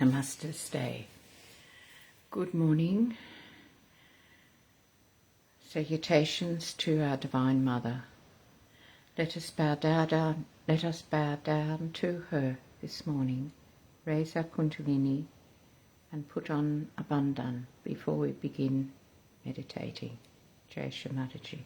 Namaste. Good morning. Salutations to our Divine Mother. Let us bow down to her this morning. Raise our Kundalini and put on a bandhan before we begin meditating. Jai Shri Mataji.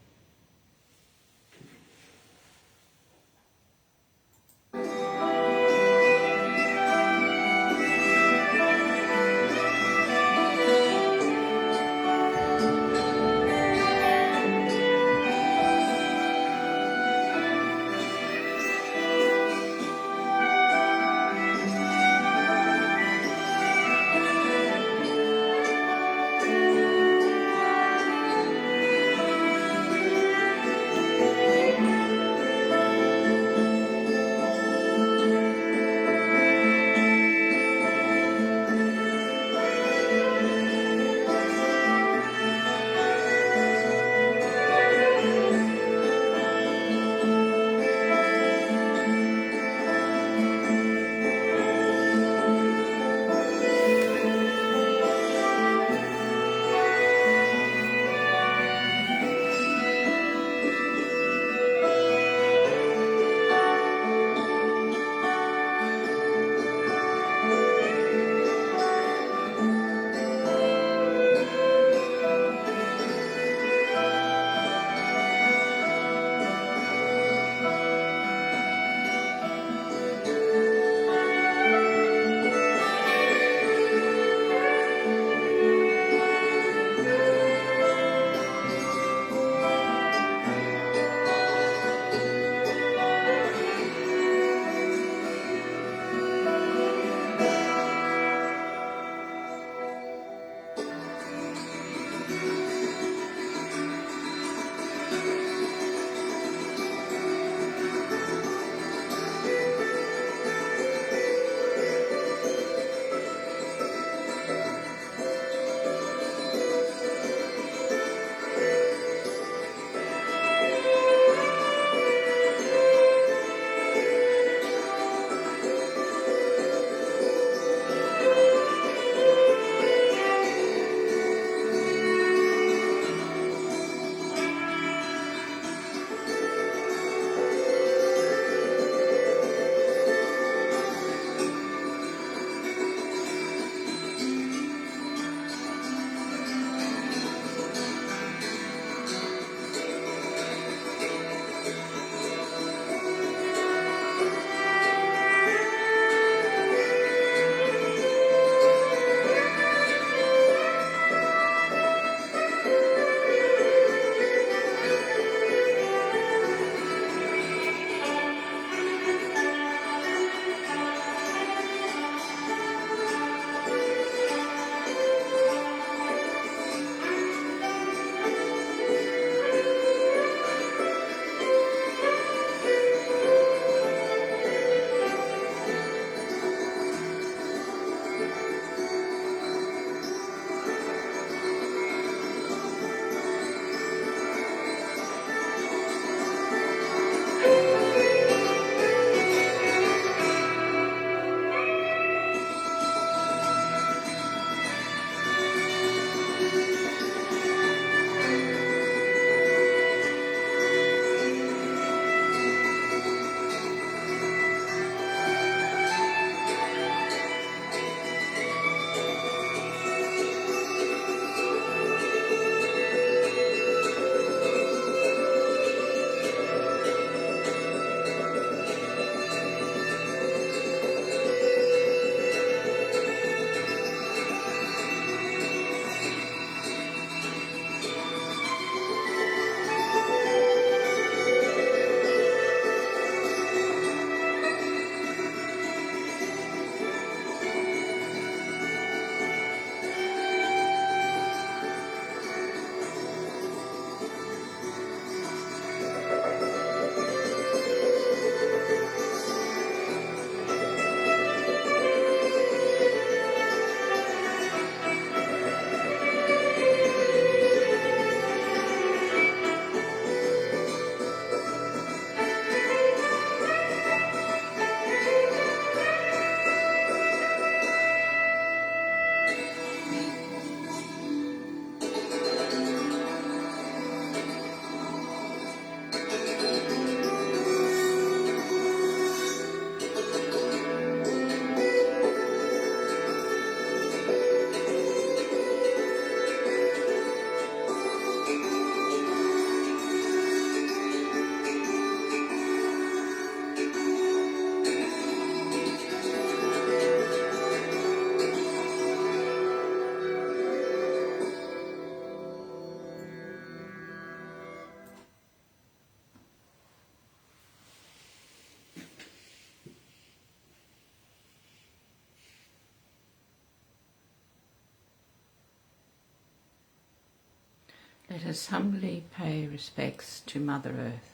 Let us humbly pay respects to Mother Earth,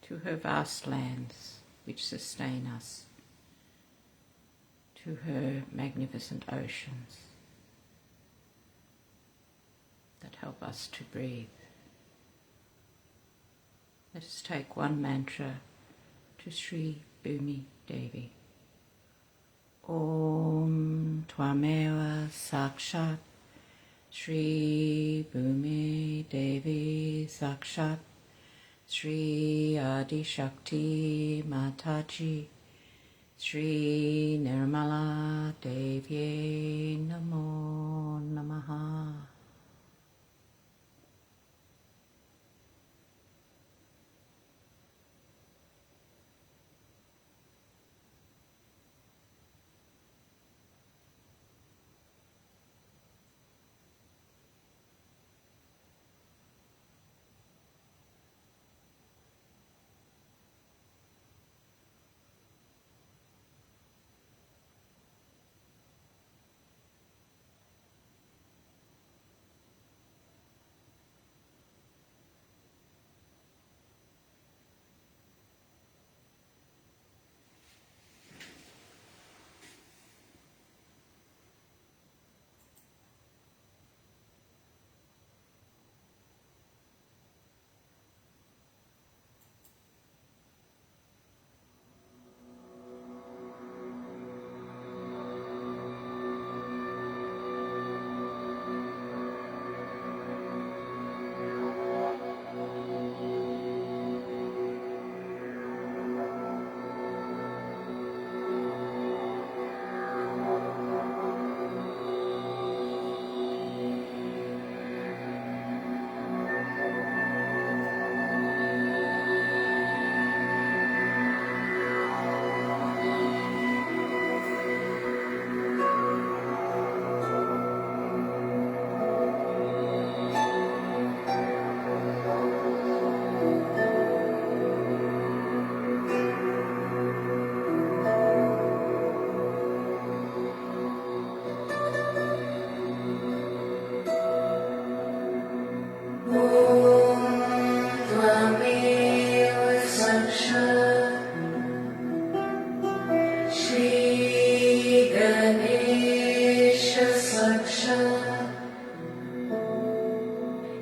to her vast lands which sustain us, to her magnificent oceans that help us to breathe. Let us take one mantra to Shri Bhumi Devi. Om Twameva Sakshat Shri Bhumi Devi Sakshat Shri Adi Shakti Mataji Shri Nirmala Devi Namo Namaha.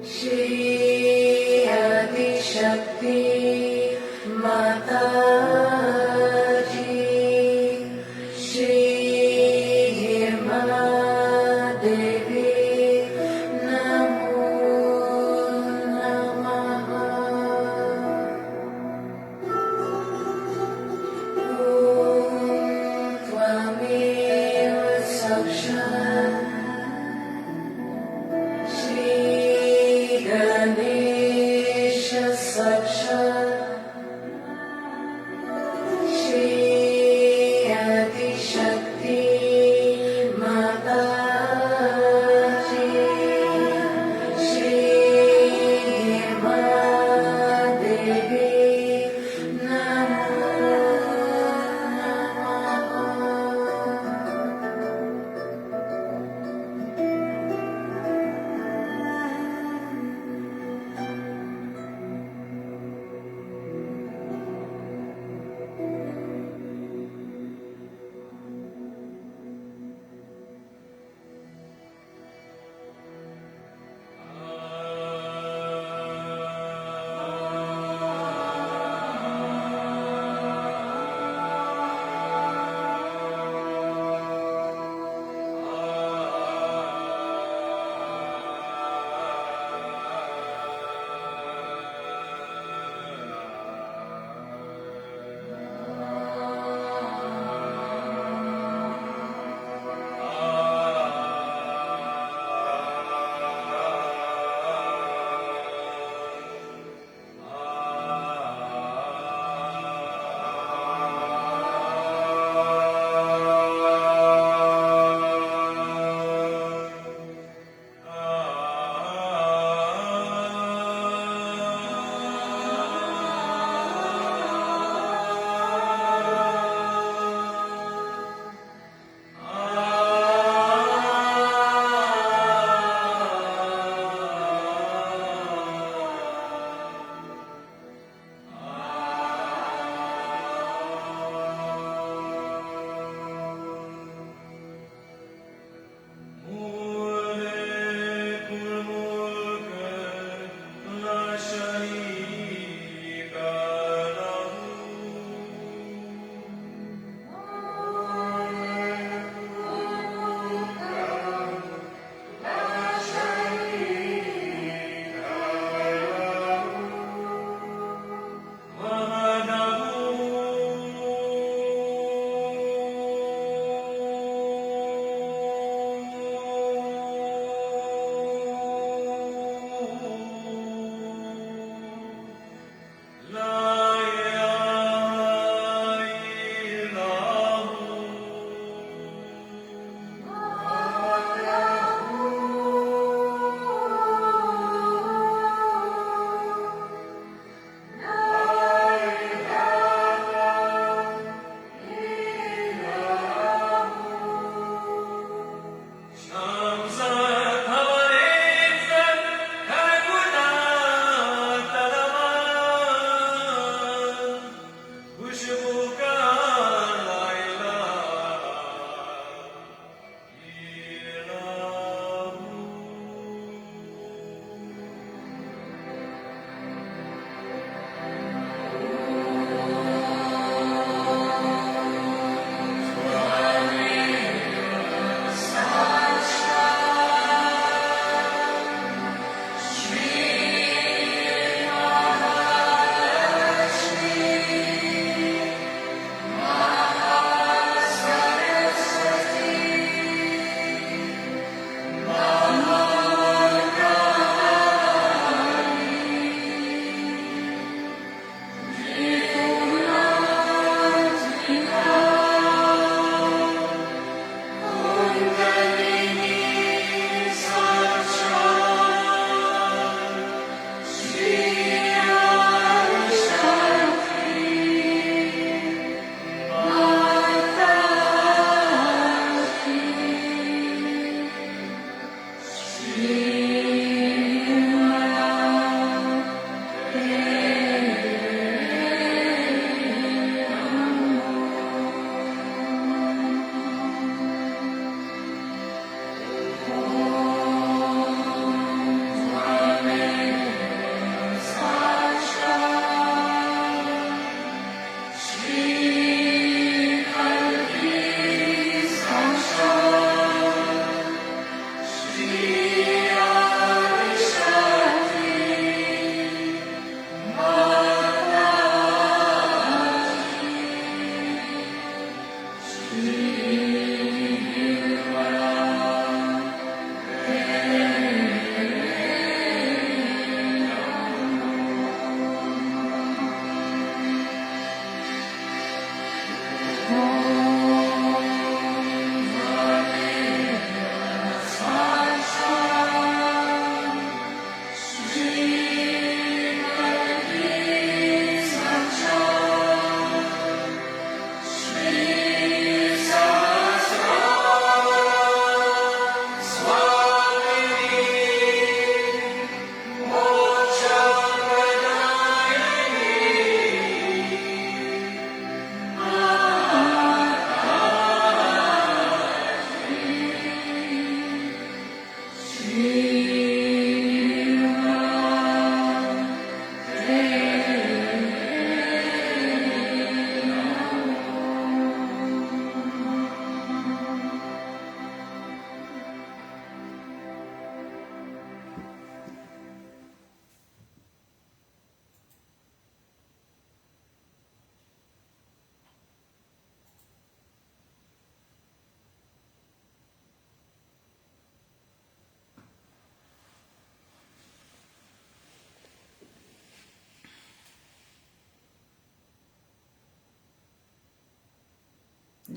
Shri Adi Shakti Mataji Shri Mataji Devi Namo Namaha. Om Tvameva Sakshat Shri Ganesha Sakshat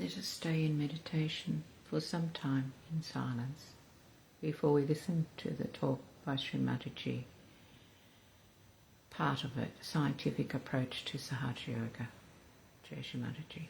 Let us stay in meditation for some time in silence before we listen to the talk by Shri Mataji, part of it, scientific approach to Sahaja Yoga. Jai Shri Mataji.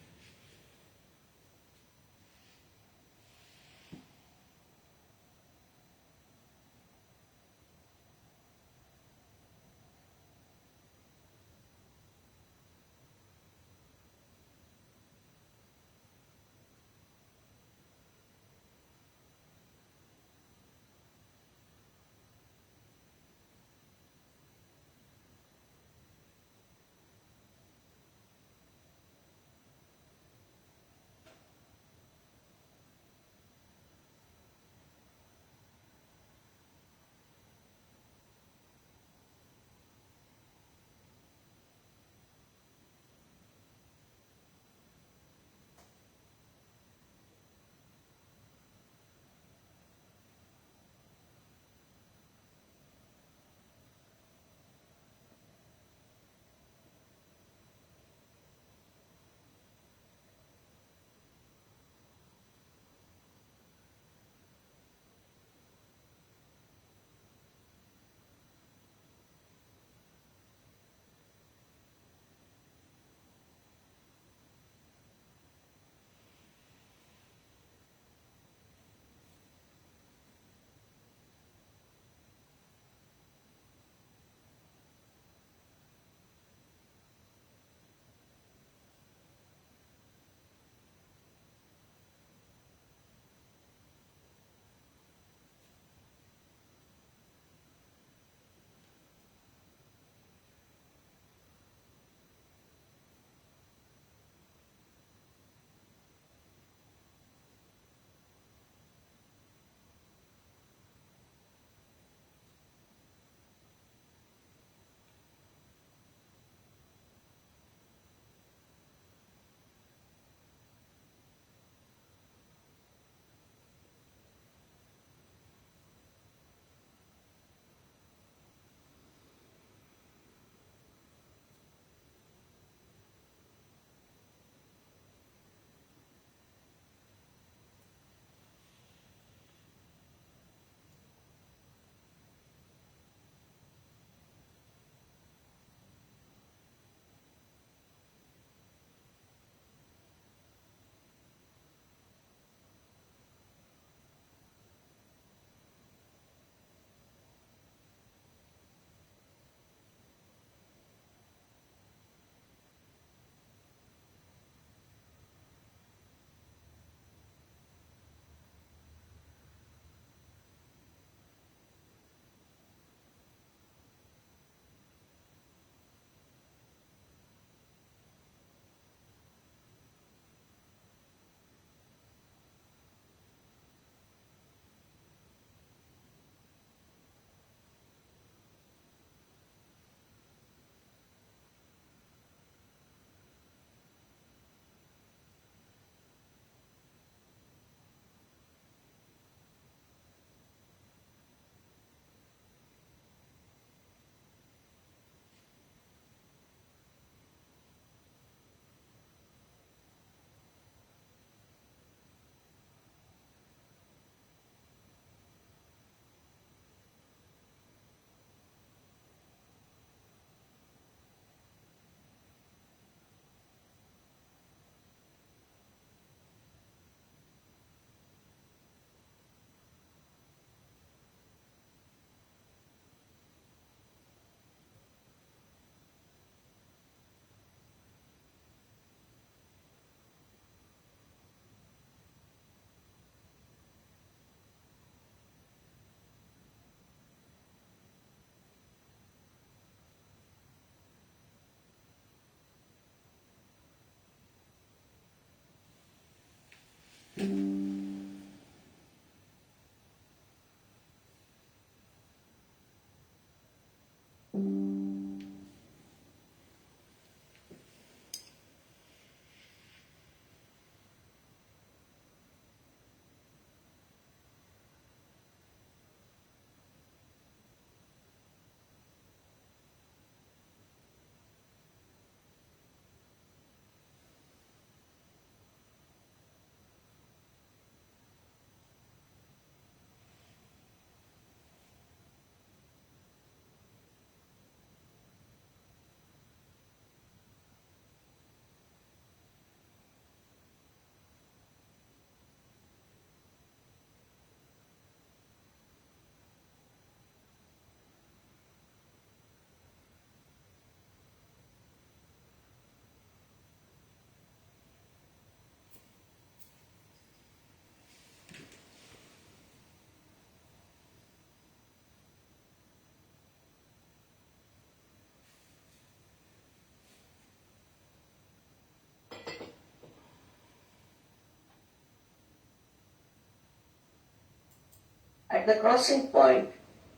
at the crossing point,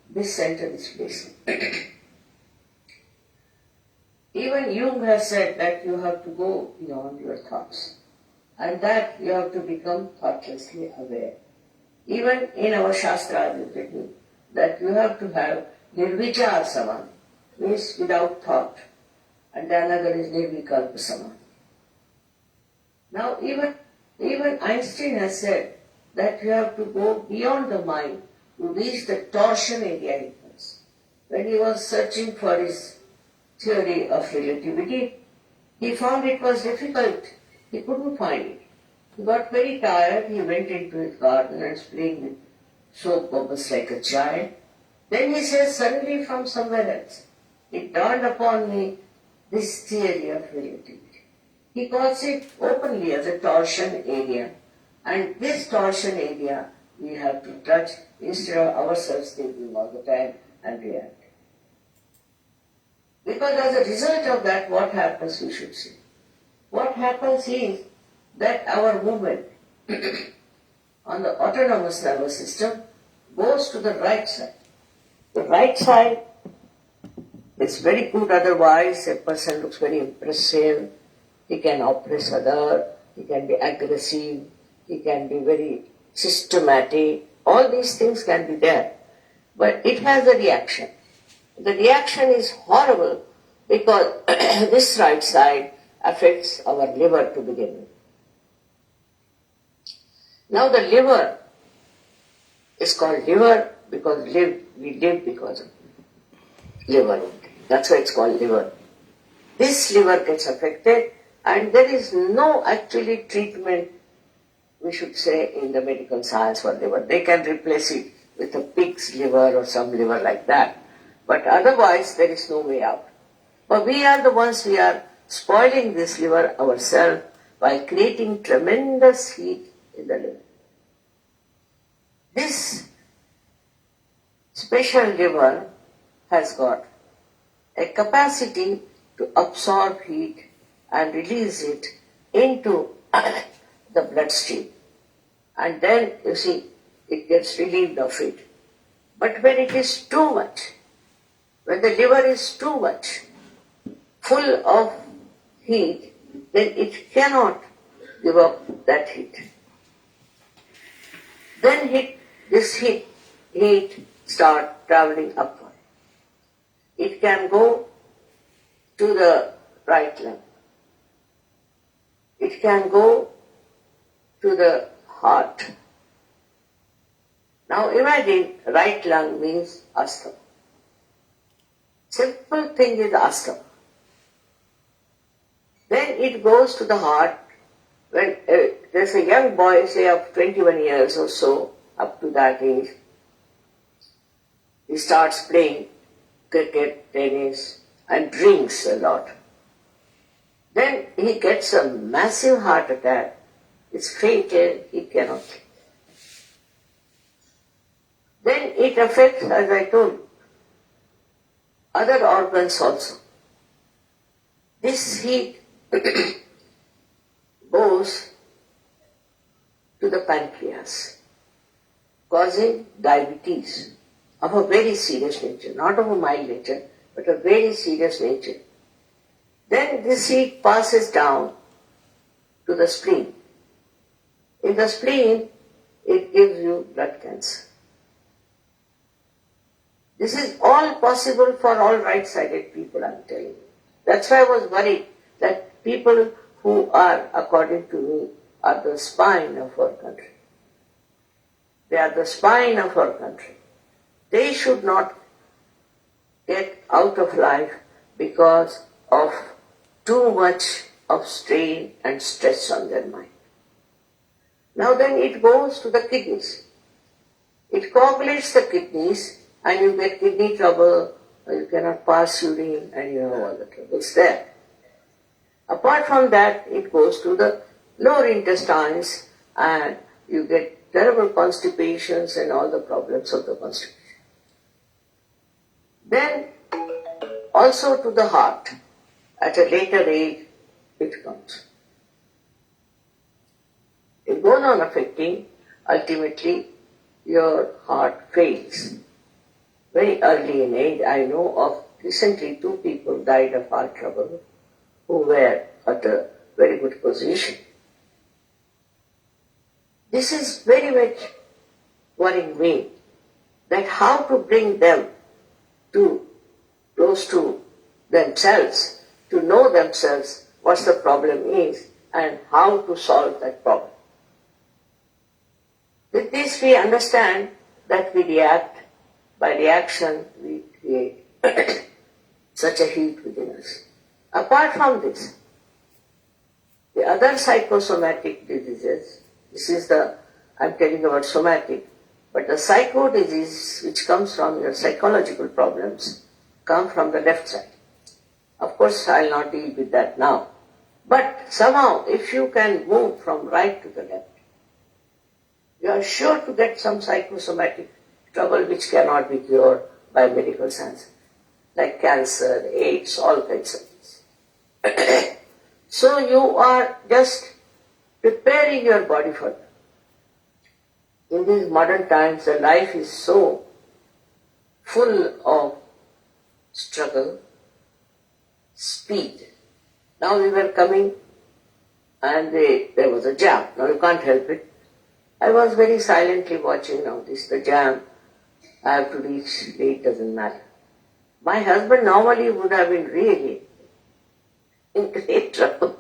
this center is placed. Even Jung has said that you have to go beyond your thoughts, and that you have to become thoughtlessly aware. Even in our Shastra it is written that you have to have nirvichar samadhi, means without thought, and another is nirvikalpa samadhi. Now even Einstein has said that you have to go beyond the mind to reach the torsion area he was. When he was searching for his theory of relativity, he found it was difficult. He couldn't find it. He got very tired. He went into his garden and was playing with soap bubbles like a child. Then he says, suddenly from somewhere else, it dawned upon me this theory of relativity. He calls it openly as a torsion area. And this torsion area we have to touch instead of ourselves thinking all the time and react. Because as a result of that, what happens we should see. What happens is that our movement on the autonomous nervous system goes to the right side. The right side is very good, otherwise a person looks very impressive, he can oppress others, he can be aggressive, he can be very systematic, all these things can be there. But it has a reaction. The reaction is horrible because this right side affects our liver to begin with. Now the liver is called liver because we live because of liver. That's why it's called liver. This liver gets affected and there is no actually treatment, we should say, in the medical science for liver. They can replace it with a pig's liver or some liver like that. But otherwise there is no way out. But we are the ones, we are spoiling this liver ourselves by creating tremendous heat in the liver. This special liver has got a capacity to absorb heat and release it into the bloodstream. And then, you see, it gets relieved of it. But when it is too much, when the liver is too much full of heat, then it cannot give up that heat. Then this heat starts traveling upward. It can go to the right lung. It can go to the heart. Now imagine right lung means asthma. Simple thing is asthma. Then it goes to the heart. When there's a young boy, say of 21 years or so, up to that age, he starts playing cricket, tennis, and drinks a lot. Then he gets a massive heart attack. It's fatal, he cannot think. Then it affects, as I told you, other organs also. This heat goes to the pancreas, causing diabetes of a very serious nature, not of a mild nature, but a very serious nature. Then this heat passes down to the spleen. In the spleen, it gives you blood cancer. This is all possible for all right-sided people, I'm telling you. That's why I was worried that people who are, according to me, are the spine of our country. They are the spine of our country. They should not get out of life because of too much of strain and stress on their mind. Now then it goes to the kidneys. It coagulates the kidneys and you get kidney trouble, or you cannot pass urine and you have all the troubles there. Apart from that, it goes to the lower intestines and you get terrible constipations and all the problems of the constipation. Then also to the heart. At a later age, it comes. It goes on affecting, ultimately, your heart fails. Very early in age, I know of recently 2 people died of heart trouble who were at a very good position. This is very much worrying me, that how to bring them to close to themselves, to know themselves what the problem is and how to solve that problem. With this we understand that we react, by reaction we create such a heat within us. Apart from this, the other psychosomatic diseases, this is I'm telling about somatic, but the psycho disease which comes from your psychological problems come from the left side. Of course, I'll not deal with that now. But somehow, if you can move from right to the left, you are sure to get some psychosomatic trouble which cannot be cured by medical science, like cancer, AIDS, all kinds of things. So you are just preparing your body for that. In these modern times, the life is so full of struggle, speed. Now we were coming and there was a jam. Now you can't help it. I was very silently watching now the jam. I have to reach late, doesn't matter. My husband normally would have been really in great trouble.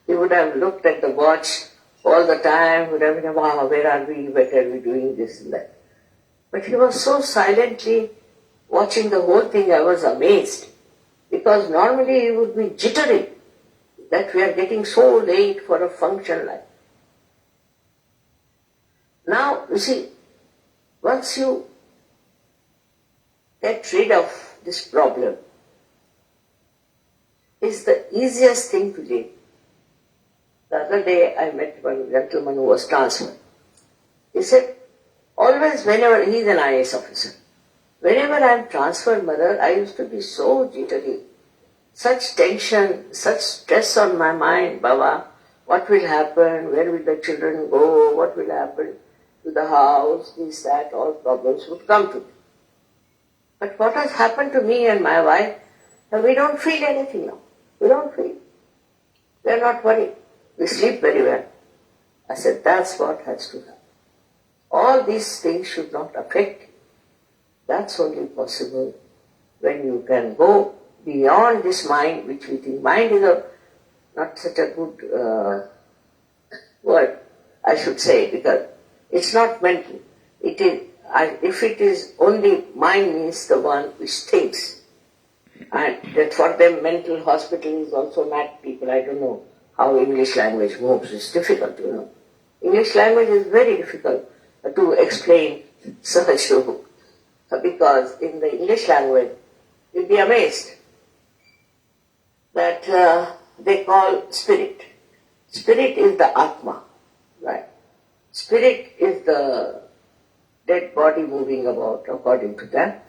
He would have looked at the watch all the time, would have been, wow, where are we, what are we doing, this and that. But he was so silently watching the whole thing, I was amazed. Because normally he would be jittery that we are getting so late for a function like. Now, you see, once you get rid of this problem, it's the easiest thing to live. The other day I met one gentleman who was transferred. He said, always whenever, he's an IAS officer, whenever I am transferred, mother, I used to be so jittery, such tension, such stress on my mind, Baba, what will happen, where will the children go, what will happen to the house, this, that, all problems would come to me. But what has happened to me and my wife, we don't feel anything now. We don't feel. We are not worried. We sleep very well. I said, that's what has to happen. All these things should not affect you. That's only possible when you can go beyond this mind, which we think mind is not such a good word, I should say, because it's not mental. It is. If it is only mind means the one which thinks, and that for them mental hospital is also mad people. I don't know how English language moves. It's difficult, English language is very difficult to explain Sahaja, because in the English language you'll be amazed that they call spirit. Spirit is the Atma, right? Spirit is the dead body moving about according to them.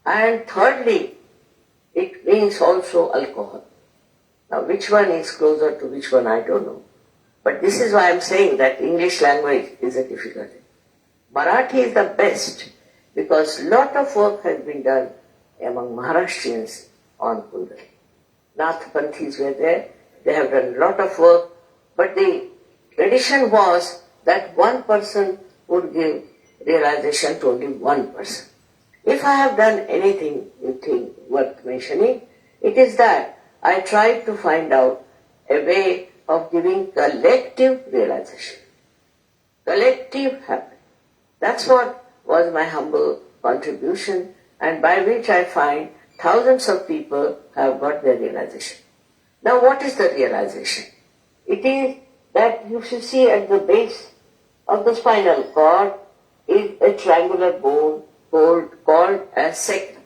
And thirdly, it means also alcohol. Now which one is closer to which one, I don't know. But this is why I'm saying that English language is a difficulty. Marathi is the best because lot of work has been done among Maharashtrians on Kundalini. Nath Panthis were there, they have done a lot of work, but the tradition was that one person would give realization to only one person. If I have done anything you think worth mentioning, it is that I tried to find out a way of giving collective realization, collective happiness. That's what was my humble contribution, and by which I find thousands of people have got their realization. Now what is the realization? It is that you should see at the base of the spinal cord is a triangular bone called as sacrum.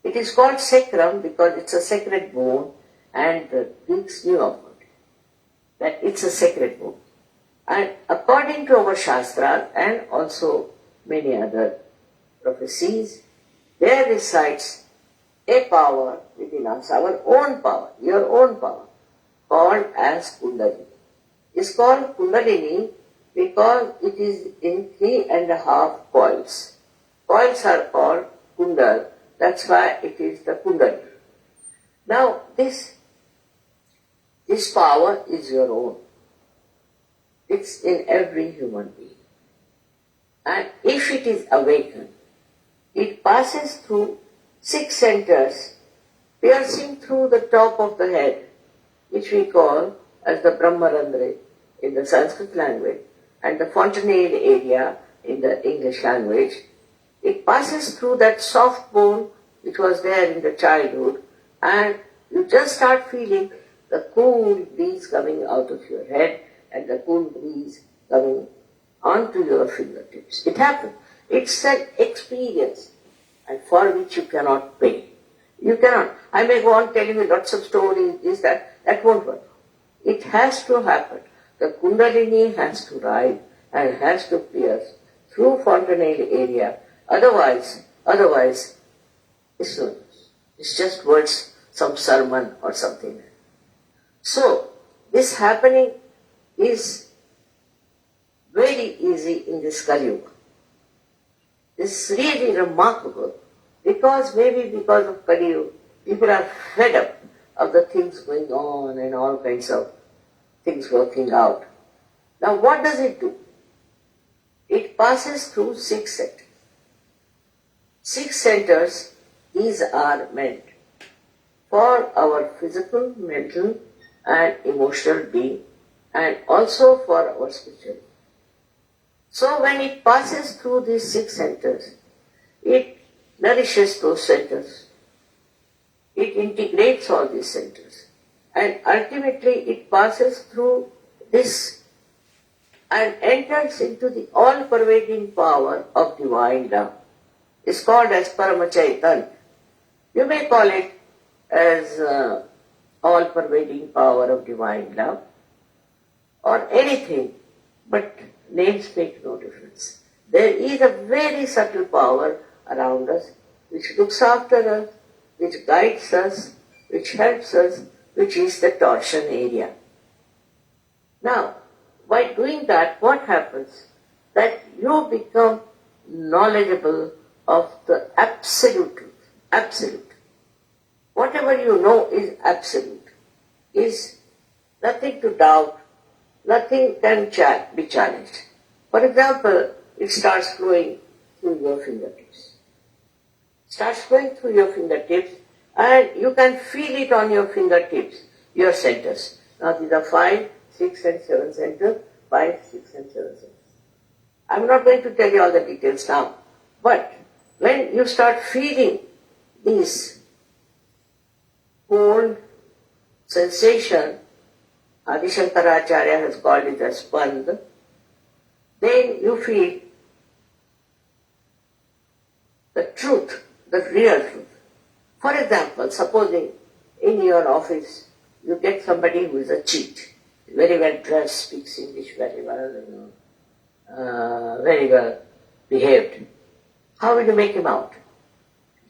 It is called sacrum because it's a sacred bone, and the Greeks knew about it, that it's a sacred bone. And according to our Shastras and also many other prophecies, there resides a power within us, our own power, your own power, called as Kundalini. It's called Kundalini because it is in 3.5 coils. Coils are called kundal, that's why it is the kundal. Now this power is your own. It's in every human being. And if it is awakened, it passes through 6 centers, piercing through the top of the head, which we call as the Brahmarandre in the Sanskrit language, and the fontanelle area in the English language. It passes through that soft bone which was there in the childhood, and you just start feeling the cool breeze coming out of your head and the cool breeze coming onto your fingertips. It happens. It's an experience, and for which you cannot pay. You cannot. I may go on telling you lots of stories, this, that won't work. It has to happen. The Kundalini has to rise and has to pierce through fontanelle area. Otherwise, it's no use. It's just words, some sermon or something. So, this happening is very easy in this Kali Yuga. It's really remarkable because of Kali Yuga, people are fed up of the things going on and all kinds of things working out. Now what does it do? It passes through 6 centers. 6 centers, these are meant for our physical, mental and emotional being, and also for our spiritual. So when it passes through these 6 centers, it nourishes those centers. It integrates all these centers. And ultimately it passes through this and enters into the all-pervading power of divine love. It's called as Paramachaitan. You may call it as all-pervading power of divine love or anything, but names make no difference. There is a very subtle power around us which looks after us, which guides us, which helps us, which is the torsion area. Now, by doing that, what happens? That you become knowledgeable of the absolute truth. Absolute. Whatever you know is absolute. Is nothing to doubt, nothing can be challenged. For example, it starts flowing through your fingertips. Starts flowing through your fingertips, and you can feel it on your fingertips, your centers. Now these are 5, 6 and 7 centers, 5, 6 and 7 centers. I'm not going to tell you all the details now, but when you start feeling these cold sensation, Adi Shankaracharya has called it as Spand, then you feel the truth, the real truth. For example, supposing in your office you get somebody who is a cheat, very well dressed, speaks English very well, very well behaved. How will you make him out?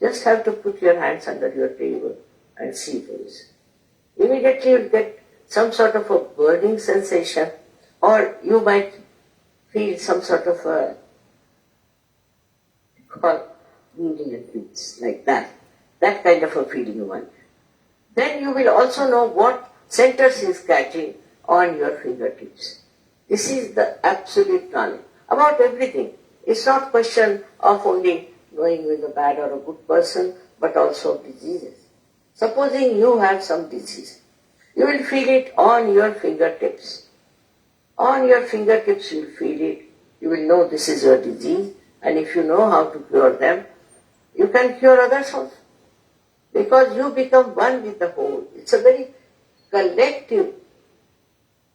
Just have to put your hands under your table and see who is. Immediately you'll get some sort of a burning sensation, or you might feel some sort of a needle and beats, like that. That kind of a feeling you want. Then you will also know what centers is catching on your fingertips. This is the absolute knowledge about everything. It's not question of only knowing who is a bad or a good person, but also of diseases. Supposing you have some disease, you will feel it on your fingertips. On your fingertips you will feel it. You will know this is your disease, and if you know how to cure them, you can cure others also. Because you become one with the whole. It's a very collective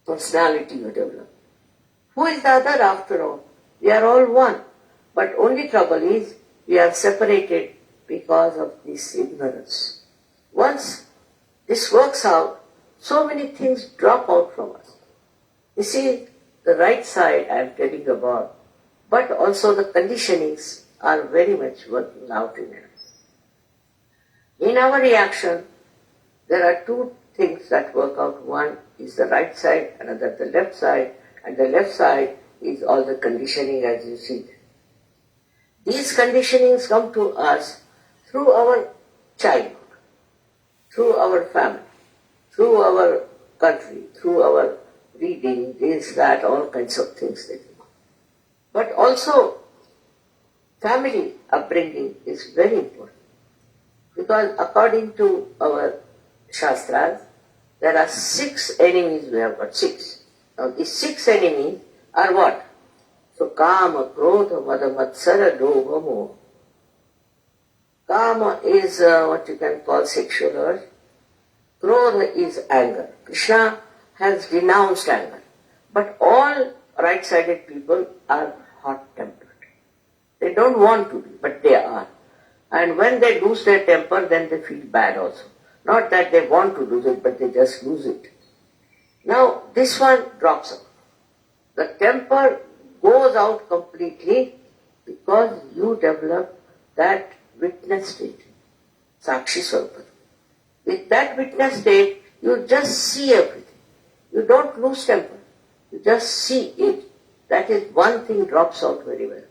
personality you develop. Who is the other after all? We are all one. But only trouble is we are separated because of this ignorance. Once this works out, so many things drop out from us. You see, the right side I am telling you about, but also the conditionings are very much working out in us. In our reaction, there are 2 things that work out. One is the right side, another the left side, and the left side is all the conditioning as you see. These conditionings come to us through our childhood, through our family, through our country, through our reading, this, that, all kinds of things they do. But also, family upbringing is very important. Because according to our Shastras, there are 6 enemies, we have got 6. Now these 6 enemies are what? So Kama, Krodha, Mada, Matsara, Lobha, Moha. Kama is what you can call sexual urge. Krodha is anger. Krishna has denounced anger. But all right-sided people are hot-tempered. They don't want to be, but they are. And when they lose their temper, then they feel bad also. Not that they want to lose it, but they just lose it. Now, this one drops out. The temper goes out completely because you develop that witness state, Sakshi Swarupa. With that witness state, you just see everything. You don't lose temper. You just see it. That is one thing drops out very well.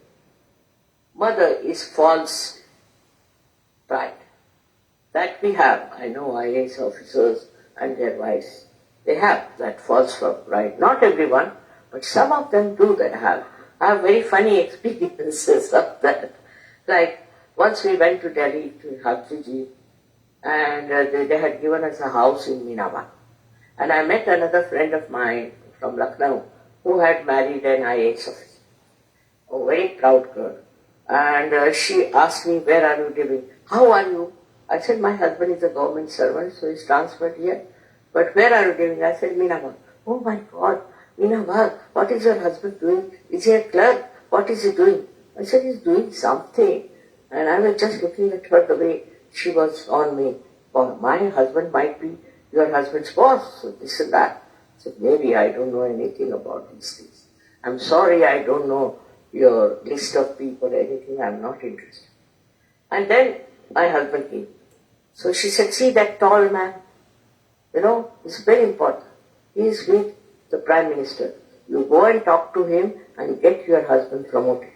Mother is false pride. That we have. I know IAS officers and their wives. They have that false pride. Not everyone, but some of them do that have. I have very funny experiences of that. Like once we went to Delhi to Hajji and they had given us a house in Minaba. And I met another friend of mine from Lucknow who had married an IAS officer. A very proud girl. And she asked me, where are you living? How are you? I said, my husband is a government servant, so he's transferred here. But where are you living? I said, Minabag. Oh my God, Minabag, what is your husband doing? Is he a clerk? What is he doing? I said, he's doing something. And I was just looking at her the way she was on me. Oh, my husband might be your husband's boss, so this and that. I said, maybe I don't know anything about these things. I'm sorry, I don't know your list of people or anything, I'm not interested. And then my husband came. So she said, see that tall man? You know, it's very important. He is with the Prime Minister. You go and talk to him and get your husband promoted.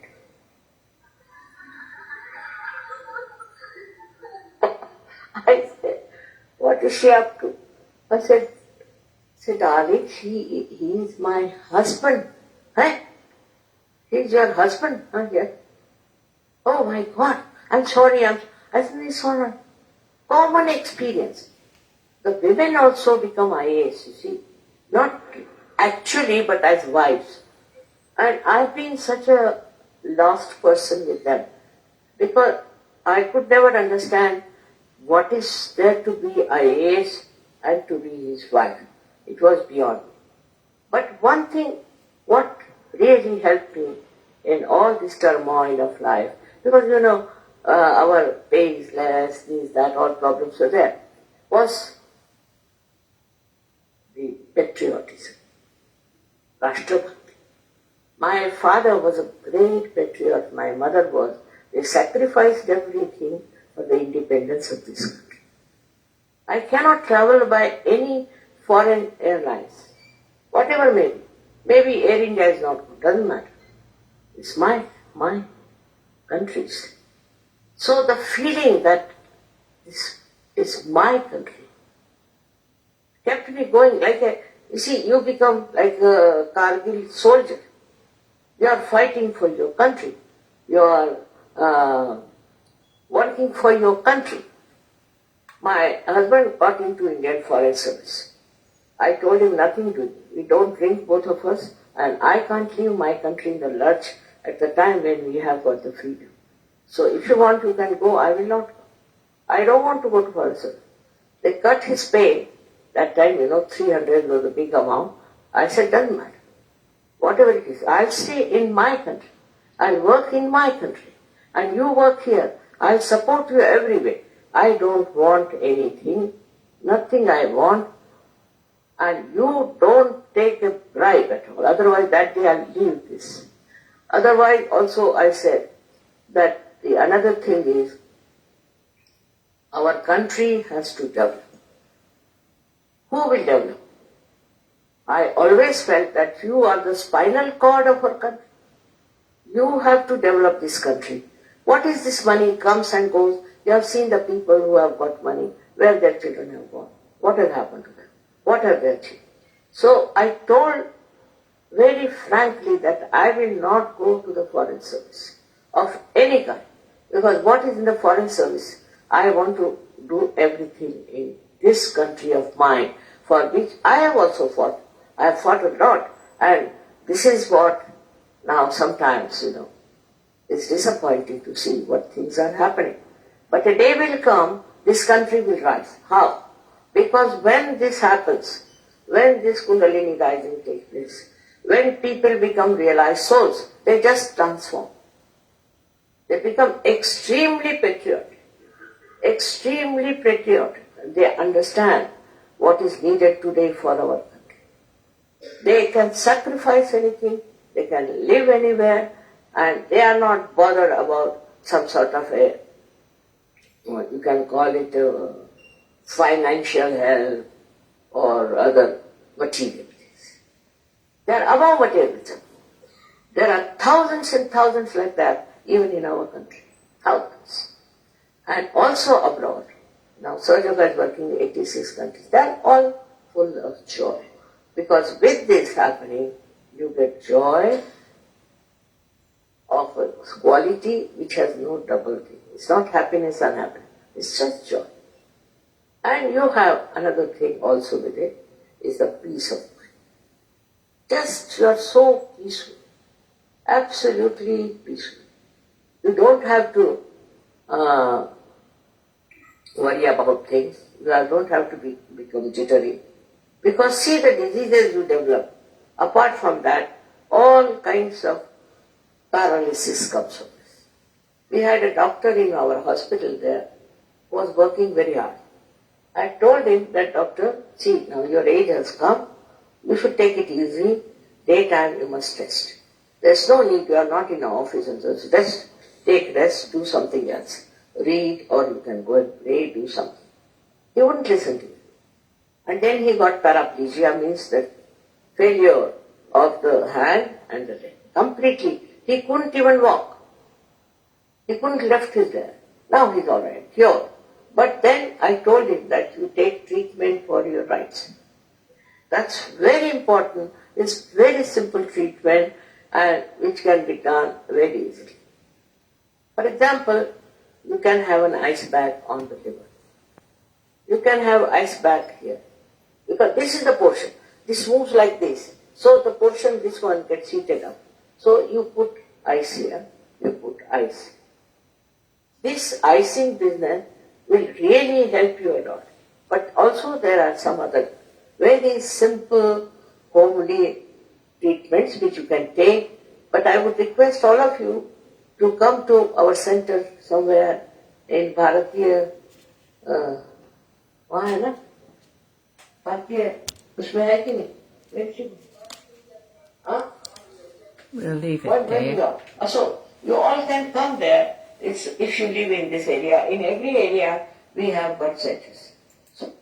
I said, what is she up to? I said, darling, he is my husband. Huh? He's your husband? Yes. Oh my God, I'm sorry. I said, it's all right. Common experience. The women also become IAS, you see. Not actually, but as wives. And I've been such a lost person with them. Because I could never understand what is there to be IAS and to be his wife. It was beyond me. But one thing, what really helped me in all this turmoil of life, because you know, our pay is less, this, that, all problems were there, was the patriotism, Rashtrabhakti. My father was a great patriot, my mother was. They sacrificed everything for the independence of this country. I cannot travel by any foreign airlines, whatever may be. Maybe Air India is not good, doesn't matter. It's my country's. So the feeling that this is my country kept me going like a, you see, you become like a Kargil soldier. You are fighting for your country. You are working for your country. My husband got into Indian Foreign Service. I told him nothing to do. We don't drink, both of us, and I can't leave my country in the lurch at the time when we have got the freedom. So if you want, you can go. I will not go. I don't want to go to Foreign Service. They cut his pay. That time, 300 was a big amount. I said, doesn't matter. Whatever it is, I'll stay in my country. I'll work in my country. And you work here. I'll support you every way. I don't want anything. Nothing I want. And you don't take a bribe at all. Otherwise, that day I'll leave this. Otherwise, also I said that the another thing is, our country has to develop. Who will develop? I always felt that you are the spinal cord of our country. You have to develop this country. What is this money comes and goes? You have seen the people who have got money, where their children have gone. What has happened to them? What have they achieved? So I told very frankly that I will not go to the foreign service of any kind. Because what is in the foreign service? I want to do everything in this country of mine, for which I have also fought. I have fought a lot. And this is what now sometimes, it's disappointing to see what things are happening. But a day will come, this country will rise. How? Because when this happens, when this Kundalini rising takes place, when people become realized souls, they just transform. They become extremely patriotic. Extremely patriotic. They understand what is needed today for our country. They can sacrifice anything, they can live anywhere, and they are not bothered about some sort of a, you can call it a financial help or other material things. They are above materialism. There are thousands and thousands like that even in our country. Thousands. And also abroad. Now Sahaja is working in 86 countries. They are all full of joy. Because with this happening, you get joy of a quality which has no double thing. It's not happiness and happiness. It's just joy. And you have another thing also with it, is the peace of mind. Just you are so peaceful. Absolutely peaceful. You don't have to worry about things. You don't have to become jittery. Because see the diseases you develop. Apart from that, all kinds of paralysis comes from this. We had a doctor in our hospital there who was working very hard. I told him that, doctor, see, now your age has come, you should take it easy, daytime you must rest. There's no need, you are not in an office and just rest, take rest, do something else. Read, or you can go and pray, do something. He wouldn't listen to me. And then he got paraplegia, means that failure of the hand and the leg. Completely. He couldn't even walk. He couldn't lift his leg. Now he's all right, cured. But then I told him that you take treatment for your rights. That's very important. It's very simple treatment and which can be done very easily. For example, you can have an ice bag on the liver. You can have ice bag here. Because this is the portion. This moves like this. So the portion, this one gets heated up. So you put ice here, you put ice. This icing business will really help you a lot. But also there are some other very simple homely treatments which you can take. But I would request all of you to come to our center somewhere in Bharatiya, वहाँ है ना भारतीय उसमें है कि नहीं We'll leave it there. So you all can come there. It's, if you live in this area, in every area we have birth centers. So,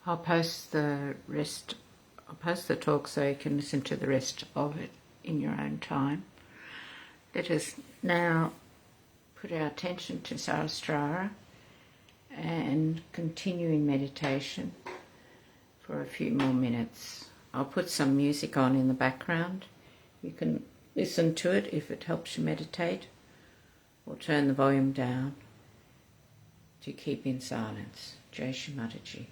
I'll post the talk so you can listen to the rest of it in your own time. Let us now put our attention to Sahasrara and continue in meditation for a few more minutes. I'll put some music on in the background. You can listen to it if it helps you meditate, or turn the volume down to keep in silence. Shri Mataji.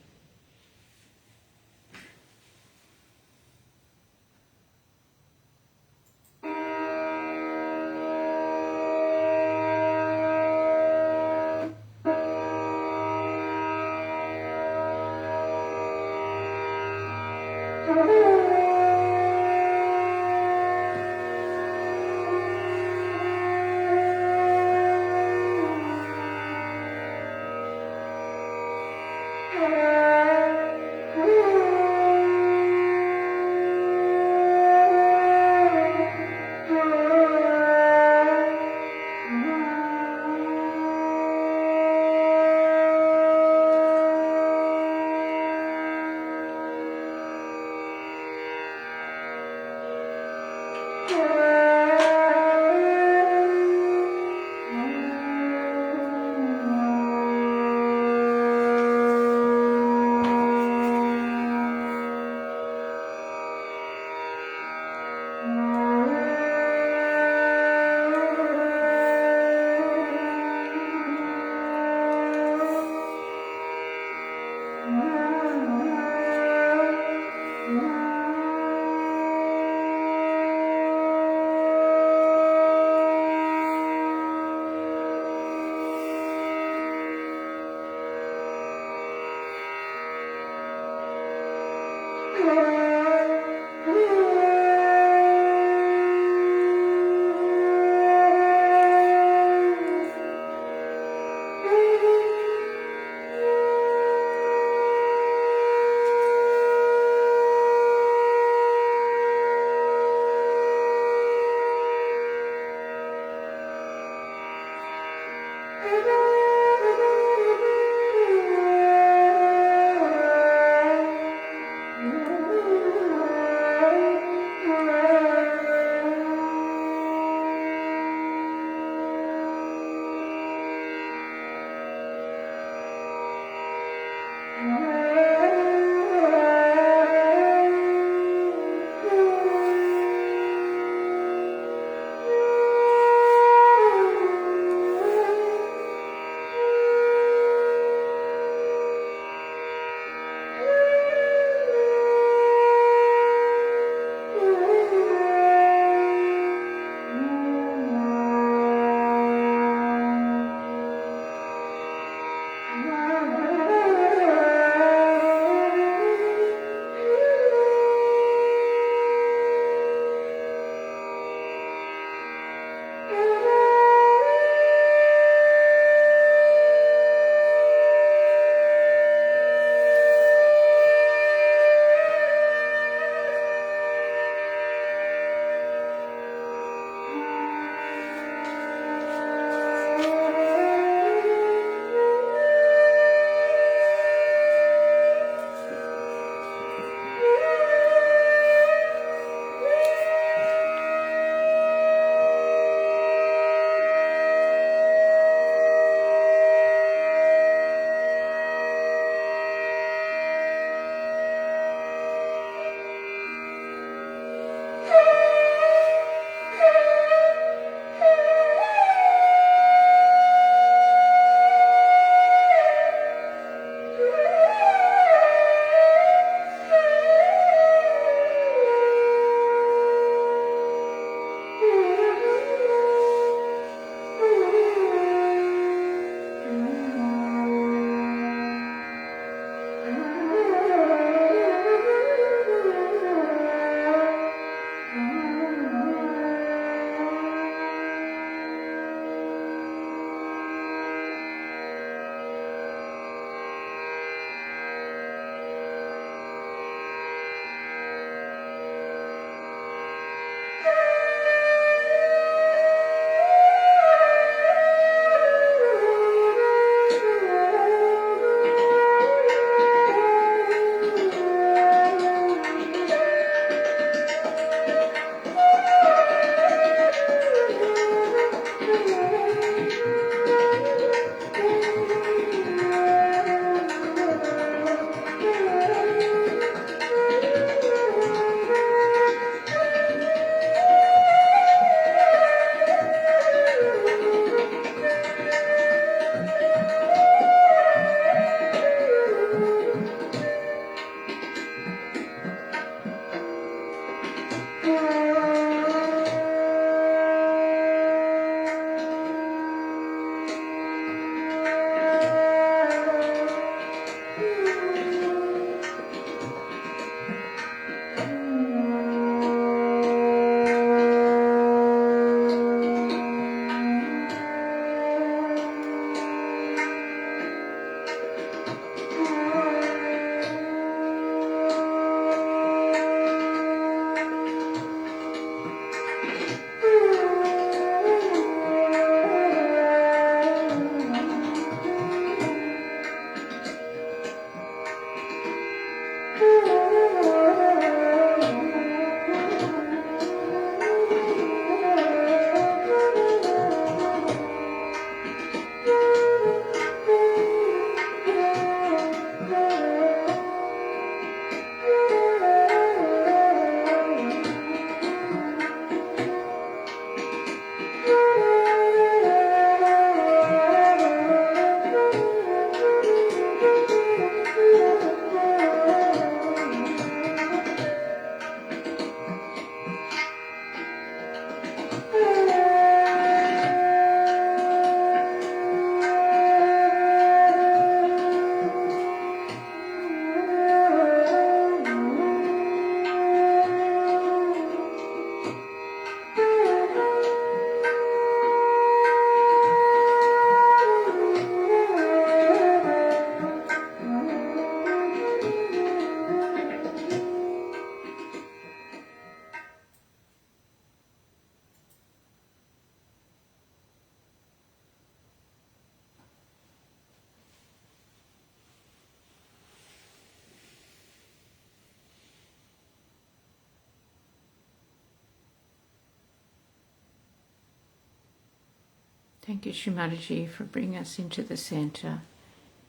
Thank you, Shri Mataji, for bringing us into the centre,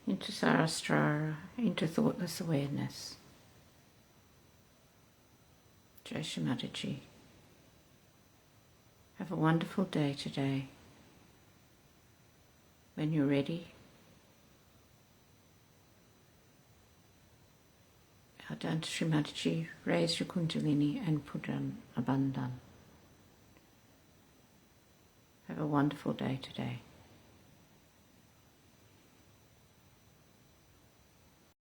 into Sarastra, into thoughtless awareness. Jai Shri Mataji. Have a wonderful day today. When you're ready, bow down to Shri Mataji, raise your Kundalini and put on a bandhan. Have a wonderful day today.